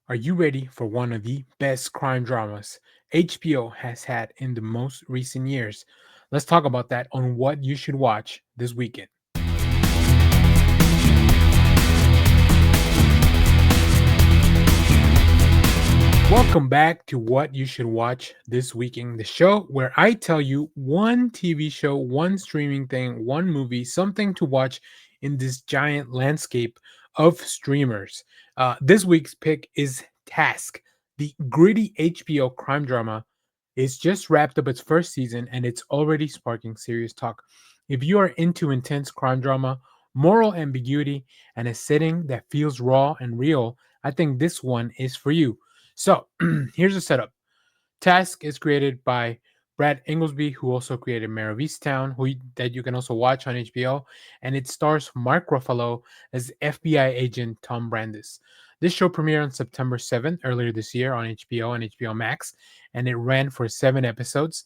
Are you ready for one of the best crime dramas HBO has had in the most recent years? Let's talk about that on what you should watch this weekend. Welcome back to What You Should Watch This Weekend, the show where I tell you one TV show, one streaming thing, one movie, something to watch in this giant landscape of streamers. This week's pick is Task, the gritty HBO crime drama. It's just wrapped up its first season and it's already sparking serious talk. If you are into intense crime drama, moral ambiguity, and a setting that feels raw and real, I think this one is for you. So here's the setup. Task is created by Brad Inglesby, who also created Mayor of Easttown, that you can also watch on HBO, and it stars Mark Ruffalo as FBI agent Tom Brandis. This show premiered on September 7th, earlier this year on HBO and HBO Max, and it ran for 7 episodes.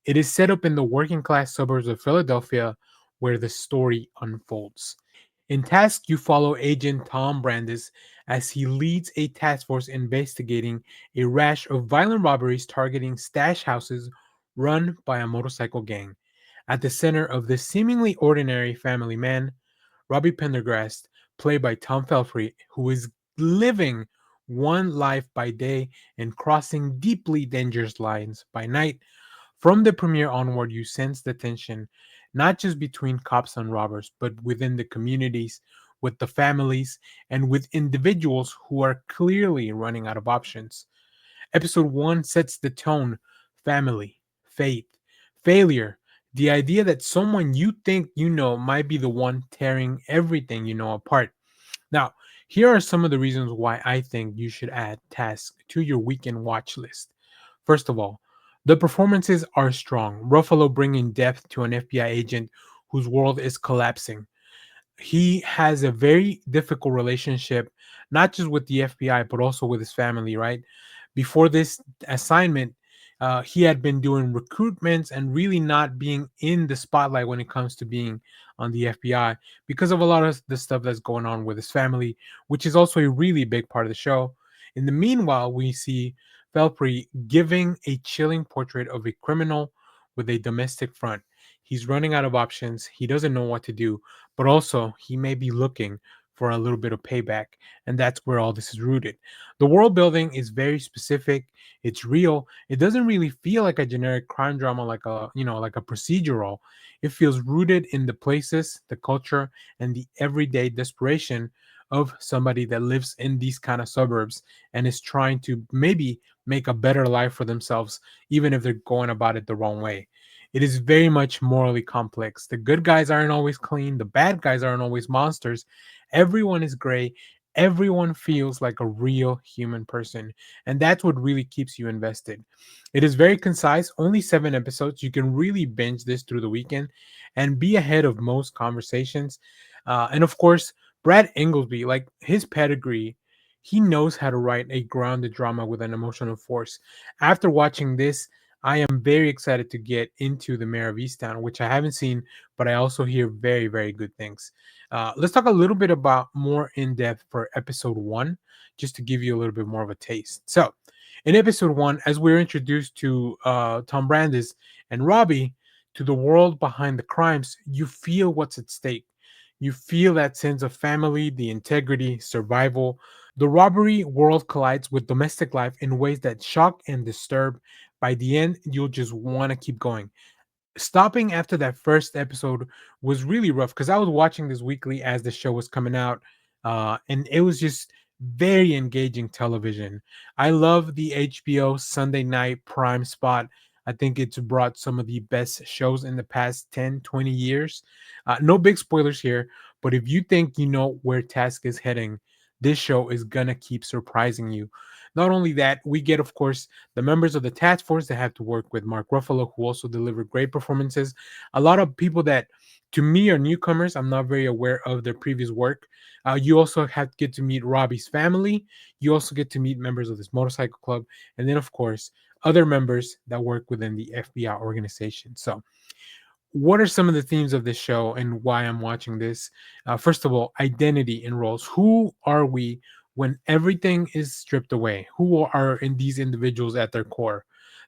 It is set up in the working class suburbs of Philadelphia where the story unfolds. In Task, you follow Agent Tom Brandis as he leads a task force investigating a rash of violent robberies targeting stash houses run by a motorcycle gang. At the center of this seemingly ordinary family man, Robbie Pendergrast, played by Tom Pelphrey, who is living one life by day and crossing deeply dangerous lines by night. From the premiere onward, you sense the tension, not just between cops and robbers, but within the communities, with the families, and with individuals who are clearly running out of options. Episode 1 sets the tone: family, faith, failure, the idea that someone you think you know might be the one tearing everything you know apart. Now, here are some of the reasons why I think you should add Task to your weekend watch list. First of all, the performances are strong. Ruffalo bringing depth to an FBI agent whose world is collapsing. He has a very difficult relationship, not just with the FBI, but also with his family, right? Before this assignment, he had been doing recruitments and really not being in the spotlight when it comes to being on the FBI because of a lot of the stuff that's going on with his family, which is also a really big part of the show. In the meanwhile, we see Pelphrey giving a chilling portrait of a criminal with a domestic front. He's running out of options. He doesn't know what to do, but also he may be looking for a little bit of payback, and that's where all this is rooted. The world building is very specific. It's real. It doesn't really feel like a generic crime drama, like a procedural. It feels rooted in the places, the culture, and the everyday desperation of somebody that lives in these kind of suburbs and is trying to maybe make a better life for themselves, even if they're going about it the wrong way. It is very much morally complex. The good guys aren't always clean, the bad guys aren't always monsters. Everyone is gray. Everyone feels like a real human person. And that's what really keeps you invested. It is very concise, only 7 episodes. You can really binge this through the weekend and be ahead of most conversations. And of course, Brad Inglesby, like his pedigree, he knows how to write a grounded drama with an emotional force. After watching this, I am very excited to get into the Mayor of Easttown, which I haven't seen, but I also hear very, very good things. Let's talk a little bit about more in depth for episode 1, just to give you a little bit more of a taste. So, in episode 1, as we're introduced to Tom Brandis and Robbie, to the world behind the crimes, you feel what's at stake. You feel that sense of family, the integrity, survival. The robbery world collides with domestic life in ways that shock and disturb. By the end, you'll just want to keep going. Stopping after that first episode was really rough because I was watching this weekly as the show was coming out, and it was just very engaging television. I love the HBO Sunday night prime spot. I think it's brought some of the best shows in the past 10, 20 years. No big spoilers here, but if you think you know where Task is heading, this show is gonna keep surprising you. Not only that, we get, of course, the members of the task force that have to work with Mark Ruffalo, who also delivered great performances. A lot of people that, to me, are newcomers. I'm not very aware of their previous work. You also have to get to meet Robbie's family. You also get to meet members of this motorcycle club, and then, of course, other members that work within the FBI organization. So, what are some of the themes of this show and why I'm watching this? First of all, identity and roles. Who are we when everything is stripped away? Who are in these individuals at their core?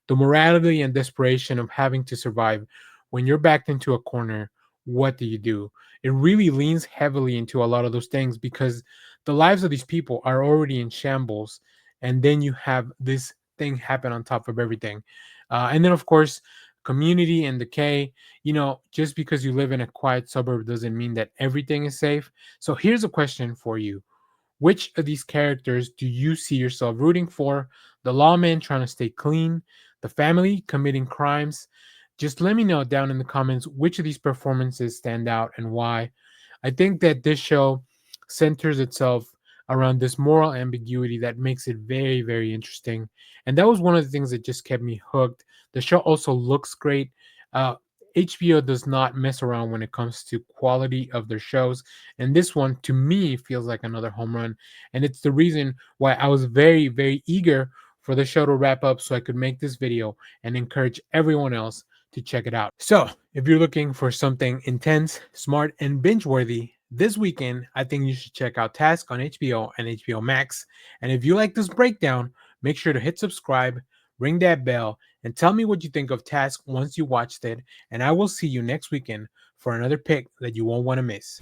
The morality and desperation of having to survive. When you're backed into a corner, what do you do? It really leans heavily into a lot of those things because the lives of these people are already in shambles, and then you have this thing happen on top of everything. And then, of course, community and decay. Just because you live in a quiet suburb doesn't mean that everything is safe. So here's a question for you: which of these characters do you see yourself rooting for? The lawman trying to stay clean, the family committing crimes? Just let me know down in the comments which of these performances stand out and why. I think that this show centers itself around this moral ambiguity that makes it very, very interesting. And that was one of the things that just kept me hooked. The show also looks great. Uh, HBO does not mess around when it comes to quality of their shows. And this one, to me, feels like another home run. And it's the reason why I was very, very eager for the show to wrap up so I could make this video and encourage everyone else to check it out. So, if you're looking for something intense, smart, and binge worthy this weekend, I think you should check out Task on HBO and HBO Max. And if you like this breakdown, make sure to hit subscribe, ring that bell, and tell me what you think of Task once you watched it. And I will see you next weekend for another pick that you won't want to miss.